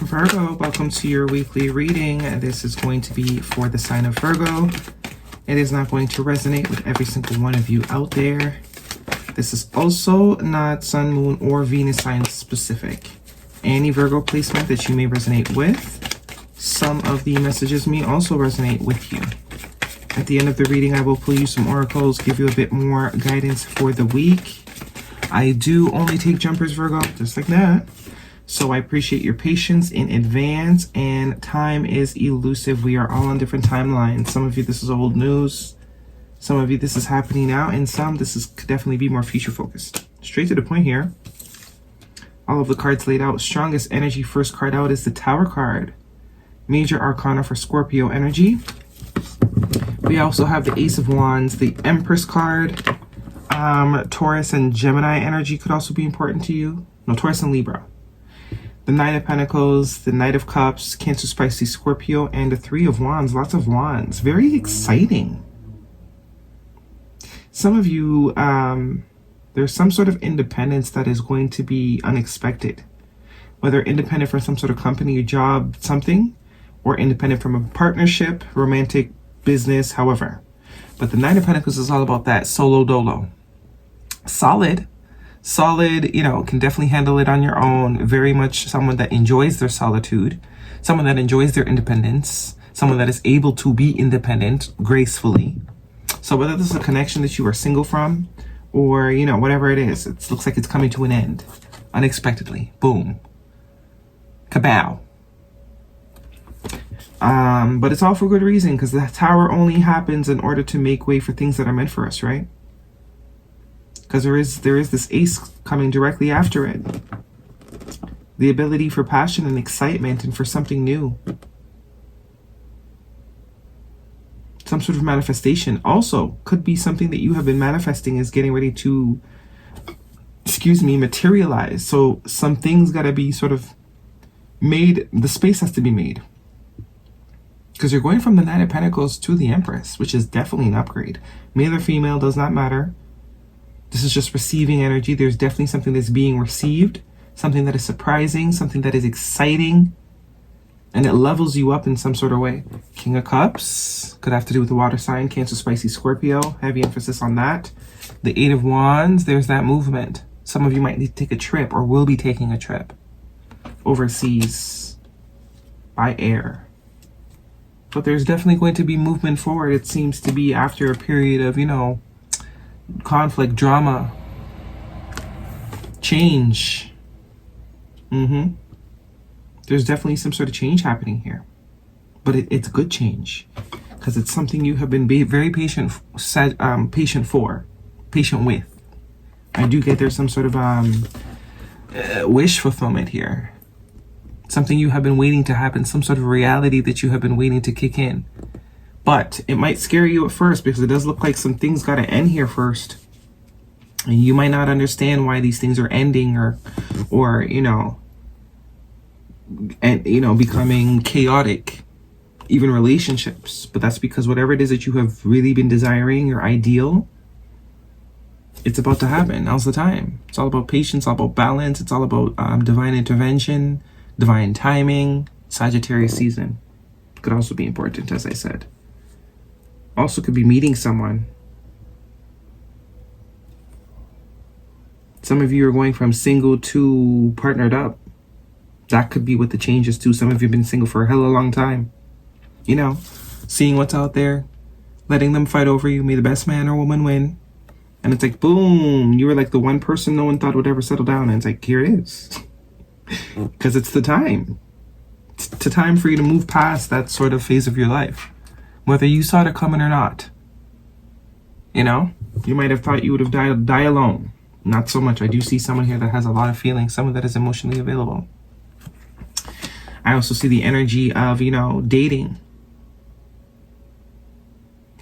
Virgo, welcome to your weekly reading. This is going to be for the sign of Virgo. It is not going to resonate with every single one of you out there. This is also not Sun, Moon, or Venus sign specific. Any Virgo placement that you may resonate with, some of the messages may also resonate with you. At the end of the reading, I will pull you some oracles, give you a bit more guidance for the week. I do only take jumpers, Virgo, just like that. So I appreciate your patience in advance, and time is elusive. We are all on different timelines. Some of you, this is old news. Some of you, this is happening now, and some, could definitely be more future focused. Straight to the point here. All of the cards laid out. Strongest energy, first card out is the Tower card. Major Arcana for Scorpio energy. We also have the Ace of Wands, the Empress card. Taurus and Gemini energy could also be important to you. No, Taurus and Libra. The Knight of Pentacles, the Knight of Cups, Cancer, Pisces, Scorpio, and the Three of Wands. Lots of wands. Very exciting. Some of you, there's some sort of independence that is going to be unexpected. Whether independent from some sort of company, job, something, or independent from a partnership, romantic, business, however. But the Knight of Pentacles is all about that solo dolo. Solid, you know, can definitely handle it on your own. Very much someone that enjoys their solitude, someone that enjoys their independence, someone that is able to be independent gracefully. So whether this is a connection that you are single from, or, you know, whatever it is, it looks like it's coming to an end unexpectedly. Boom. Kabow. But it's all for good reason, because the Tower only happens in order to make way for things that are meant for us, right? Because there is this ace coming directly after it. The ability for passion and excitement and for something new. Some sort of manifestation also could be something that you have been manifesting is getting ready to, materialize. So some things got to be sort of made, the space has to be made. Because you're going from the Knight of Pentacles to the Empress, which is definitely an upgrade. Male or female, does not matter. This is just receiving energy. There's definitely something that's being received, something that is surprising, something that is exciting, and it levels you up in some sort of way. King of Cups could have to do with the water sign, Cancer, Pisces, Scorpio. Heavy emphasis on that. The Eight of Wands, there's that movement. Some of you might need to take a trip or will be taking a trip overseas by air. But there's definitely going to be movement forward. It seems to be after a period of, you know, conflict, drama, change. There's definitely some sort of change happening here, but it's good change, because it's something you have been very patient with. I do get there's some sort of wish fulfillment here, something you have been waiting to happen, some sort of reality that you have been waiting to kick in. But it might scare you at first, because it does look like some things got to end here first. And you might not understand why these things are ending or you know, and, you know, becoming chaotic, even relationships. But that's because whatever it is that you have really been desiring, your ideal, it's about to happen. Now's the time. It's all about patience, all about balance. It's all about divine intervention, divine timing. Sagittarius season could also be important, as I said. Also could be meeting someone. Some of you are going from single to partnered up. That could be what the change is too. Some of you have been single for a hella long time. You know, seeing what's out there, letting them fight over you. May the best man or woman win. And it's like, boom, you were like the one person no one thought would ever settle down. And it's like, here it is. Because it's the time. It's the time for you to move past that sort of phase of your life. Whether you saw it coming or not. You know, you might have thought you would have die alone. Not so much. I do see someone here that has a lot of feelings. Someone that is emotionally available. I also see the energy of, you know, dating.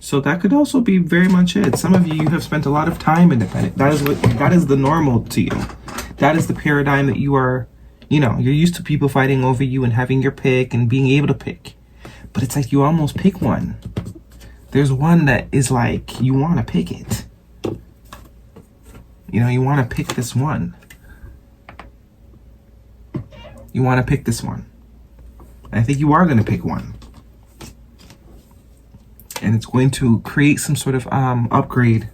So that could also be very much it. Some of you have spent a lot of time independent. That is the normal to you. That is the paradigm that you are, you know, you're used to people fighting over you and having your pick and being able to pick. But it's like you almost pick one. There's one that is like, you want to pick it. You know, you want to pick this one. You want to pick this one. I think you are going to pick one. And it's going to create some sort of upgrade,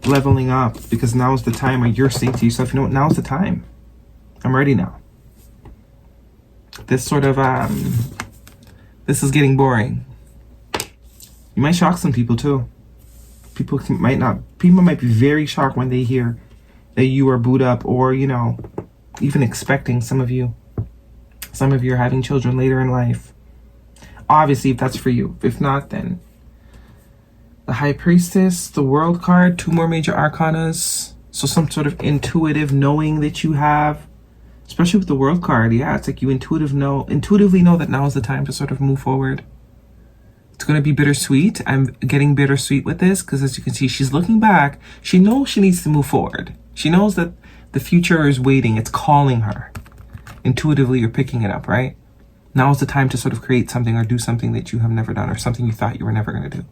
leveling up, because now is the time where you're saying to yourself, you know what, now's the time. I'm ready now. This sort of, this is getting boring. You might shock some people too. People might be very shocked when they hear that you are booed up, or, you know, even expecting. Some of you are having children later in life. Obviously, if that's for you. If not, then the High Priestess, the World card, 2 more major arcanas. So some sort of intuitive knowing that you have, especially with the World card. Yeah, it's like you intuitively know that now is the time to sort of move forward. It's going to be bittersweet. I'm getting bittersweet with this because, as you can see, she's looking back. She knows she needs to move forward. She knows that the future is waiting. It's calling her. Intuitively, you're picking it up, right? Now is the time to sort of create something or do something that you have never done, or something you thought you were never going to do.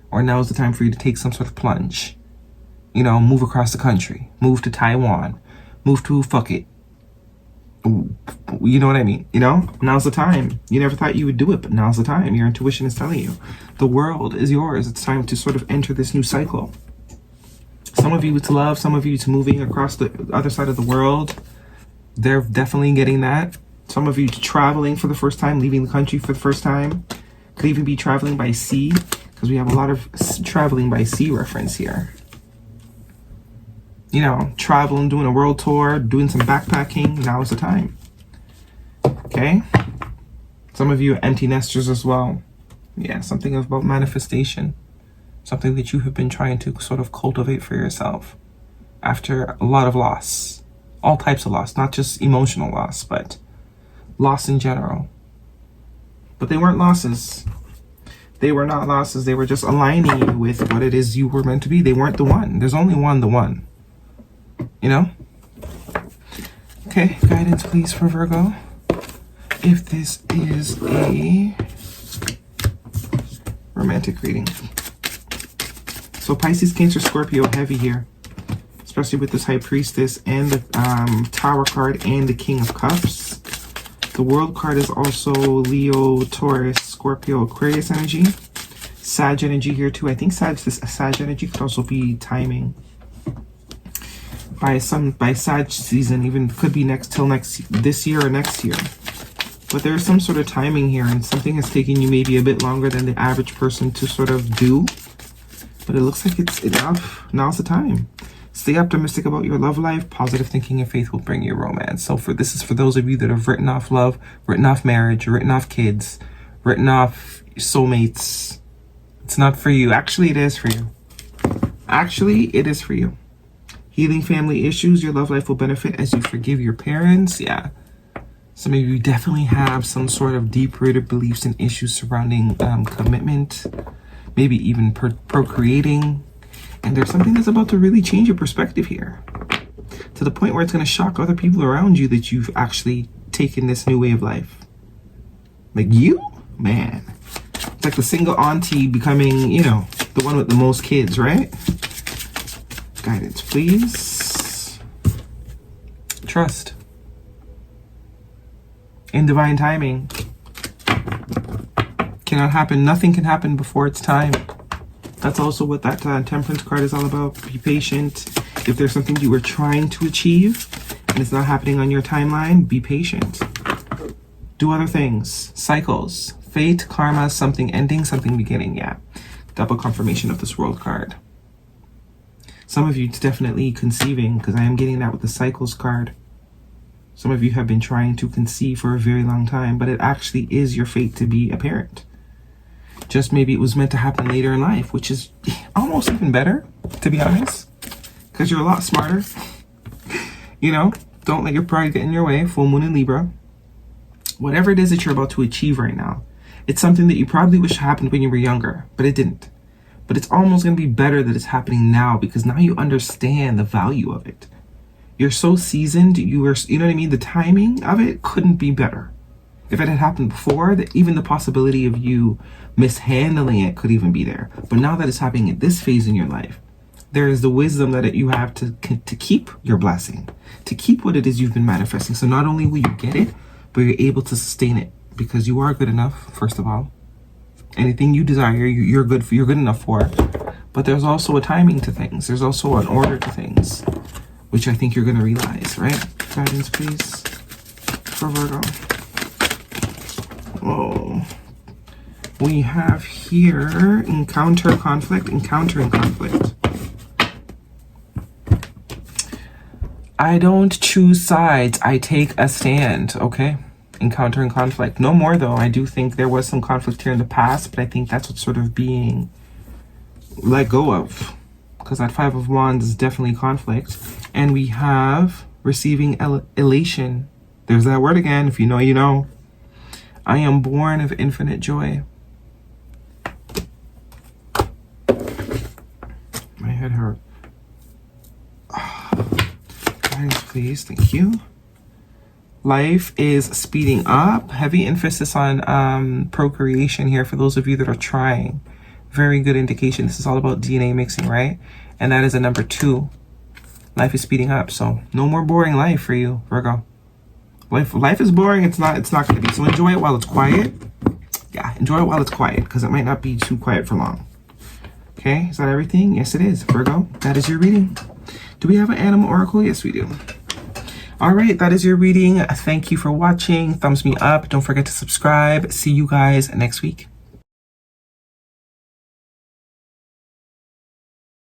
Or now is the time for you to take some sort of plunge. You know, move across the country. Move to Taiwan. Move to fuck it. You know what I mean? You know, now's the time. You never thought you would do it, but now's the time. Your intuition is telling you. The world is yours. It's time to sort of enter this new cycle. Some of you it's love. Some of you it's moving across the other side of the world. They're definitely getting that. Some of you traveling for the first time, leaving the country for the first time. Could even be traveling by sea, because we have a lot of traveling by sea reference here. You know, traveling, doing a world tour, doing some backpacking. Now is the time. Okay? Some of you are empty nesters as well. Yeah, something about manifestation. Something that you have been trying to sort of cultivate for yourself after a lot of loss. All types of loss, not just emotional loss, but loss in general. But they weren't losses. They were not losses. They were just aligning you with what it is you were meant to be. They weren't the one. There's only the one. You know? Okay, guidance please for Virgo. If this is a romantic reading. So Pisces, Cancer, Scorpio, heavy here. Especially with this High Priestess and the Tower card and the King of Cups. The World card is also Leo, Taurus, Scorpio, Aquarius energy. Sag energy here too. I think Sag energy could also be timing. By Sag season, even could be this year or next year. But there's some sort of timing here, and something has taken you maybe a bit longer than the average person to sort of do. But it looks like it's enough. Now's the time. Stay optimistic about your love life. Positive thinking and faith will bring you romance. So this is for those of you that have written off love, written off marriage, written off kids, written off soulmates. It's not for you. Actually, it is for you. Actually, it is for you. Healing family issues. Your love life will benefit as you forgive your parents. Yeah. Some of you definitely have some sort of deep-rooted beliefs and issues surrounding commitment. Maybe even procreating. And there's something that's about to really change your perspective here. To the point where it's going to shock other people around you that you've actually taken this new way of life. Like you? Man. It's like the single auntie becoming, you know, the one with the most kids, right? Guidance, please. Trust. In divine timing. Cannot happen. Nothing can happen before it's time. That's also what that Temperance card is all about. Be patient. If there's something you were trying to achieve and it's not happening on your timeline, be patient. Do other things. Cycles. Fate, karma, something ending, something beginning. Yeah. Double confirmation of this World card. Some of you, it's definitely conceiving, because I am getting that with the Cycles card. Some of you have been trying to conceive for a very long time, but it actually is your fate to be a parent. Just maybe it was meant to happen later in life, which is almost even better, to be honest, because you're a lot smarter. You know, don't let your pride get in your way. Full moon in Libra. Whatever it is that you're about to achieve right now, it's something that you probably wish happened when you were younger, but it didn't. But it's almost going to be better that it's happening now, because now you understand the value of it. You're so seasoned, you know what I mean? The timing of it couldn't be better. If it had happened before, that even the possibility of you mishandling it could even be there. But now that it's happening at this phase in your life, there is the wisdom that you have to keep your blessing, to keep what it is you've been manifesting. So not only will you get it, but you're able to sustain it because you are good enough. First of all, anything you desire, you're good enough for. But there's also a timing to things. There's also an order to things, which I think you're going to realize, right? Guidance, please, for Virgo. Oh, we have here encounter conflict, encountering conflict. I don't choose sides. I take a stand, okay? Encountering conflict. No more, though. I do think there was some conflict here in the past, but I think that's what's sort of being let go of, because that Five of Wands is definitely conflict. And we have receiving elation. There's that word again. If you know, you know. I am born of infinite joy. My head hurt. Guys, please, thank you. Life is speeding up. Heavy emphasis on procreation here for those of you that are trying. Very good indication. This is all about DNA mixing, right? And that is a number 2. Life is speeding up, so no more boring life for you, Virgo. Life is boring. It's not going to be. So enjoy it while it's quiet. Yeah, enjoy it while it's quiet, because it might not be too quiet for long. Okay, is that everything? Yes, it is, Virgo. That is your reading. Do we have an animal oracle? Yes, we do. All right, that is your reading. Thank you for watching. Thumbs me up. Don't forget to subscribe. See you guys next week.